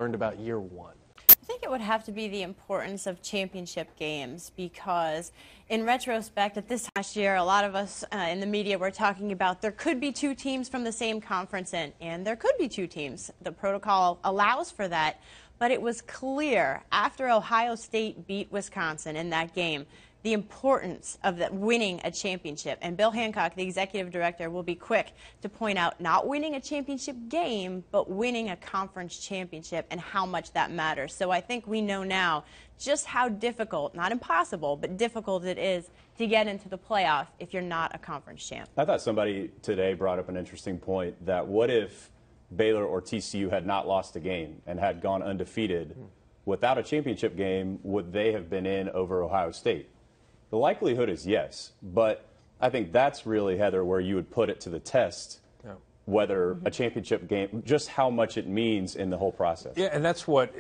learned about year one? I think it would have to be the importance of championship games, because in retrospect, at this last year, a lot of us in the media were talking about there could be two teams from the same conference and there could be two teams. The protocol allows for that, but it was clear after Ohio State beat Wisconsin in that game the importance of winning a championship. And Bill Hancock, the executive director, will be quick to point out not winning a championship game, but winning a conference championship and how much that matters. So I think we know now just how difficult, not impossible, but difficult it is to get into the playoff if you're not a conference champ. I thought somebody today brought up an interesting point that what if Baylor or TCU had not lost a game and had gone undefeated without a championship game, would they have been in over Ohio State? The likelihood is yes, but I think that's really, Heather, where you would put it to the test, whether a championship game, just how much it means in the whole process. Yeah, and that's what,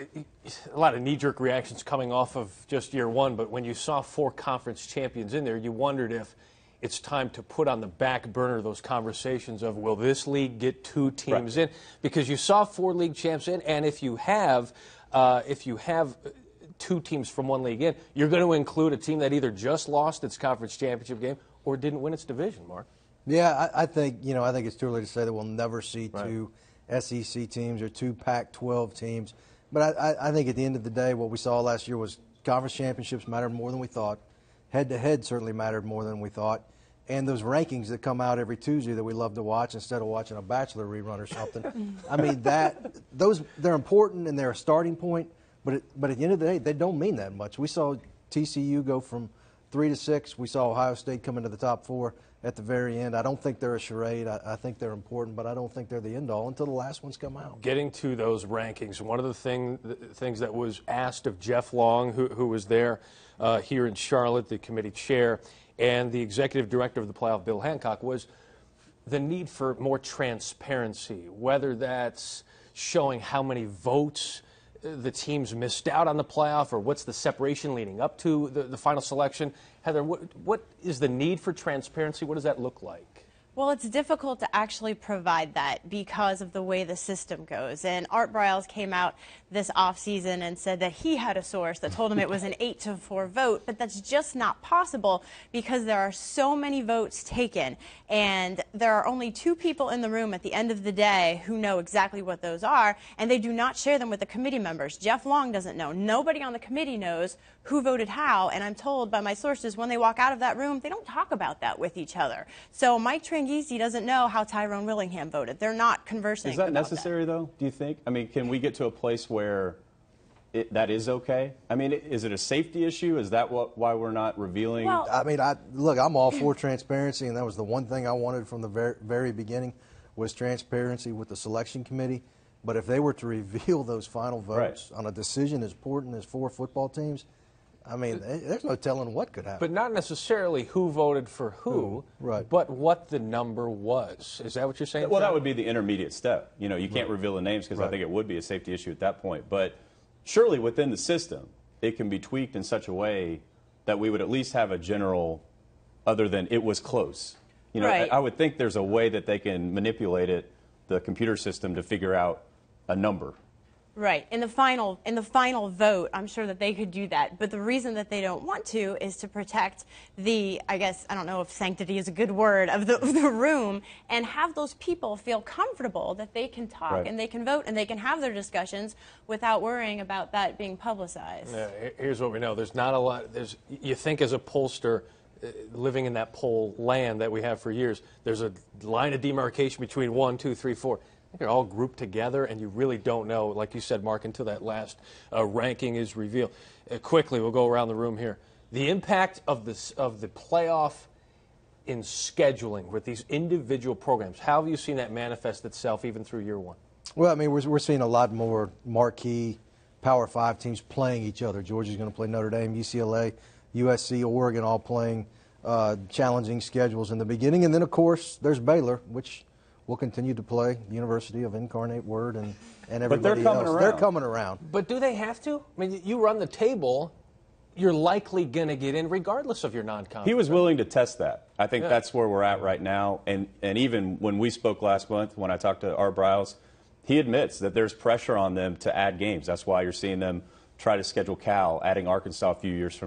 a lot of knee-jerk reactions coming off of just year one, but when you saw 4 conference champions in there, you wondered if it's time to put on the back burner those conversations of, will this league get 2 teams in? Because you saw 4 league champs in, and if you have 2 teams from one league in, you're going to include a team that either just lost its conference championship game or didn't win its division, Mark. Yeah, I think it's too early to say that we'll never see 2 SEC teams or 2 Pac-12 teams. But I think at the end of the day, what we saw last year was conference championships mattered more than we thought. Head-to-head certainly mattered more than we thought. And those rankings that come out every Tuesday that we love to watch instead of watching a Bachelor rerun or something, I mean, they're important and they're a starting point. But at the end of the day, they don't mean that much. We saw TCU go from 3 to 6. We saw Ohio State come into the top 4 at the very end. I don't think they're a charade. I think they're important, but I don't think they're the end-all until the last ones come out. Getting to those rankings, one of the things that was asked of Jeff Long, who was there here in Charlotte, the committee chair, and the executive director of the playoff, Bill Hancock, was the need for more transparency, whether that's showing how many votes the teams missed out on the playoff, or what's the separation leading up to the final selection. Heather, what is the need for transparency? What does that look like? Well, it's difficult to actually provide that because of the way the system goes. And Art Briles came out this offseason and said that he had a source that told him it was an 8-4 vote, but that's just not possible because there are so many votes taken, and there are only 2 people in the room at the end of the day who know exactly what those are, and they do not share them with the committee members. Jeff Long doesn't know. Nobody on the committee knows who voted how, and I'm told by my sources when they walk out of that room, they don't talk about that with each other. So Mike Tranghese doesn't know how Tyrone Willingham voted. They're not conversing about that. Is that necessary, though, do you think? I mean, can we get to a place where that is okay? I mean, is it a safety issue? Is that why we're not revealing? Well, I mean, look, I'm all for transparency, and that was the one thing I wanted from the very beginning was transparency with the selection committee. But if they were to reveal those final votes on a decision as important as 4 football teams, I mean, there's no telling what could happen. But not necessarily who voted for who, but what the number was. Is that what you're saying? Well, that would be the intermediate step. You know, you can't reveal the names because I think it would be a safety issue at that point. But surely within the system, it can be tweaked in such a way that we would at least have a general, other than it was close. You know, I would think there's a way that they can manipulate it, the computer system, to figure out a number. Right. In the final vote, I'm sure that they could do that. But the reason that they don't want to is to protect the, I guess, I don't know if sanctity is a good word, of the room, and have those people feel comfortable that they can talk and they can vote and they can have their discussions without worrying about that being publicized. Yeah, here's what we know. There's not a lot. You think as a pollster, living in that poll land that we have for years, there's a line of demarcation between 1, 2, 3, 4. I think they're all grouped together, and you really don't know, like you said, Mark, until that last ranking is revealed. Quickly, we'll go around the room here. The impact of the playoff in scheduling with these individual programs, how have you seen that manifest itself even through year one? Well, I mean, we're seeing a lot more marquee Power 5 teams playing each other. Georgia's going to play Notre Dame, UCLA, USC, Oregon, all playing challenging schedules in the beginning. And then, of course, there's Baylor, which will continue to play, University of Incarnate Word, and everybody else. They're coming around. But do they have to? I mean, you run the table, you're likely going to get in regardless of your non-conference. He was willing to test that. I think that's where we're at right now. And even when we spoke last month, when I talked to Art Briles, he admits that there's pressure on them to add games. That's why you're seeing them try to schedule Cal, adding Arkansas a few years from now.